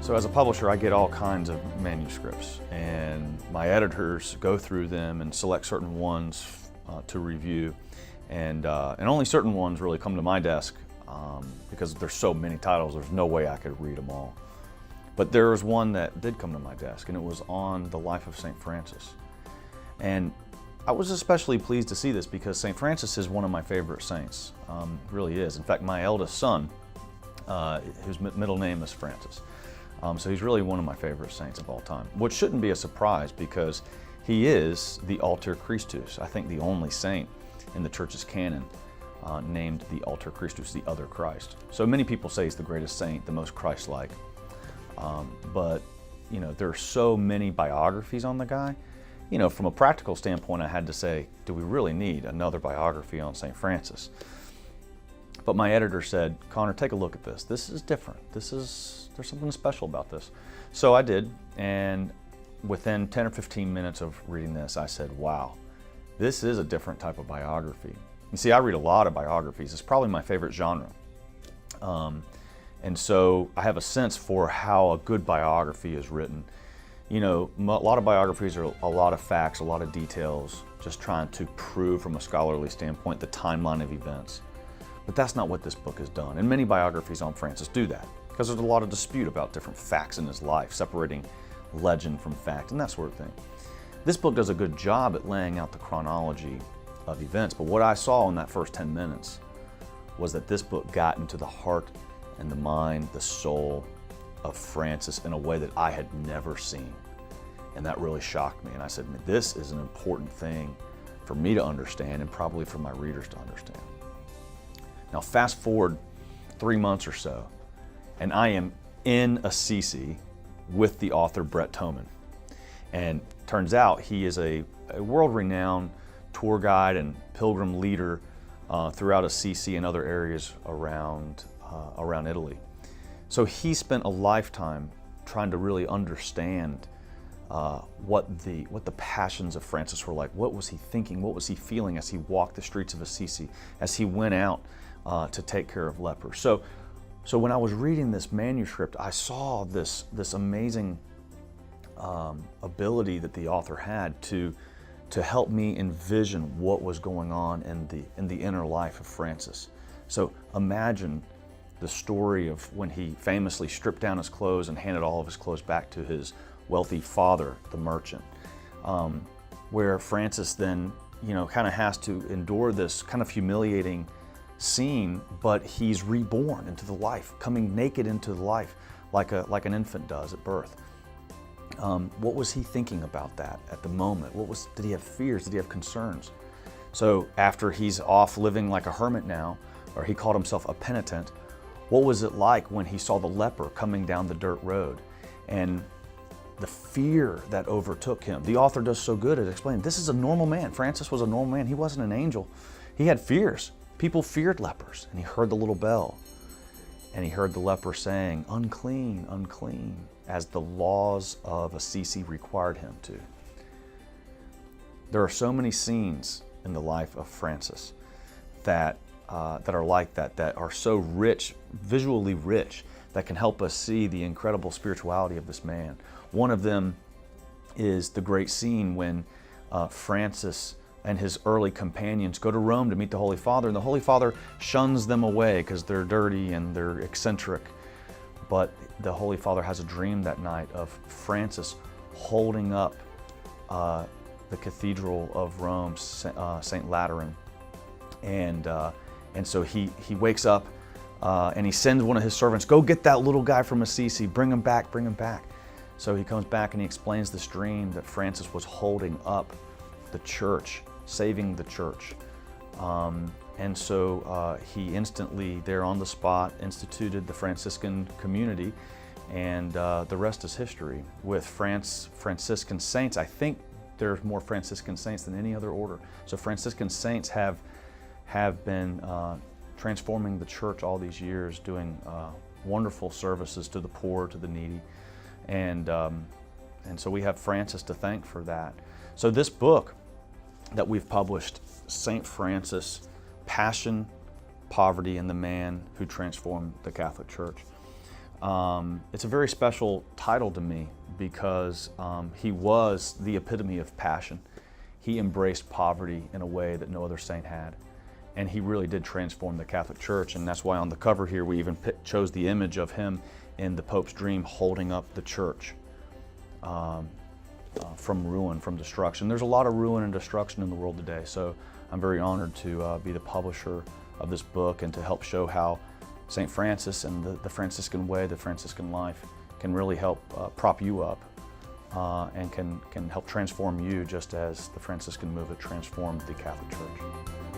So as a publisher, I get all kinds of manuscripts, and my editors go through them and select certain ones to review, and only certain ones really come to my desk because there's so many titles, there's no way I could read them all. But there was one that did come to my desk, and it was on the life of St. Francis. And I was especially pleased to see this because St. Francis is one of my favorite saints, really is. In fact, my eldest son, whose middle name is Francis. So he's really one of my favorite saints of all time, which shouldn't be a surprise because he is the Alter Christus, I think the only saint in the church's canon named the Alter Christus, the other Christ. So many people say he's the greatest saint, the most Christ-like, but you know, there are so many biographies on the guy. You know, from a practical standpoint, I had to say, do we really need another biography on St. Francis? But my editor said, Connor, take a look at this. This is different. There's something special about this. So I did, and within 10 or 15 minutes of reading this, I said, wow, this is a different type of biography. You see, I read a lot of biographies. It's probably my favorite genre. And so I have a sense for how a good biography is written. You know, a lot of biographies are a lot of facts, a lot of details, just trying to prove from a scholarly standpoint the timeline of events. But that's not what this book has done. And many biographies on Francis do that because there's a lot of dispute about different facts in his life, separating legend from fact and that sort of thing. This book does a good job at laying out the chronology of events, but what I saw in that first 10 minutes was that this book got into the heart and the mind, the soul of Francis in a way that I had never seen. And that really shocked me. And I said, this is an important thing for me to understand and probably for my readers to understand. Now fast forward 3 months or so, and I am in Assisi with the author Bret Thoman. And turns out he is a world-renowned tour guide and pilgrim leader throughout Assisi and other areas around Italy. So he spent a lifetime trying to really understand what the passions of Francis were like. What was he thinking? What was he feeling as he walked the streets of Assisi, as he went out to take care of lepers? So when I was reading this manuscript, I saw this amazing ability that the author had to help me envision what was going on in the inner life of Francis. So imagine the story of when he famously stripped down his clothes and handed all of his clothes back to his wealthy father, the merchant, where Francis then, you know, kind of has to endure this kind of humiliating scene, but he's reborn into the life, coming naked into the life like an infant does at birth. What was he thinking about that at the moment? Did he have fears? Did he have concerns? So after he's off living like a hermit now, or he called himself a penitent, what was it like when he saw the leper coming down the dirt road and the fear that overtook him? The author does so good at explaining this is a normal man. Francis was a normal man. He wasn't an angel. He had fears. People feared lepers, and he heard the little bell, and he heard the leper saying, unclean, unclean, as the laws of Assisi required him to. There are so many scenes in the life of Francis that are like that are so rich, visually rich, that can help us see the incredible spirituality of this man. One of them is the great scene when Francis and his early companions go to Rome to meet the Holy Father, and the Holy Father shuns them away because they're dirty and they're eccentric. But the Holy Father has a dream that night of Francis holding up the Cathedral of Rome, St. Lateran, and so he wakes up and he sends one of his servants, go get that little guy from Assisi, bring him back, bring him back. So he comes back and he explains this dream that Francis was holding up the church, saving the church. And so he instantly, there on the spot, instituted the Franciscan community, and the rest is history. With Franciscan saints, I think there's more Franciscan saints than any other order. So Franciscan saints have been transforming the church all these years, doing wonderful services to the poor, to the needy, and so we have Francis to thank for that. So this book that we've published, St. Francis, Passion, Poverty, and the Man Who Transformed the Catholic Church, It's a very special title to me because he was the epitome of passion. He embraced poverty in a way that no other saint had. And he really did transform the Catholic Church, and that's why on the cover here we even chose the image of him in the Pope's dream holding up the church from ruin, from destruction. There's a lot of ruin and destruction in the world today, so I'm very honored to be the publisher of this book and to help show how St. Francis and the Franciscan way, the Franciscan life, can really help prop you up and can help transform you just as the Franciscan movement transformed the Catholic Church.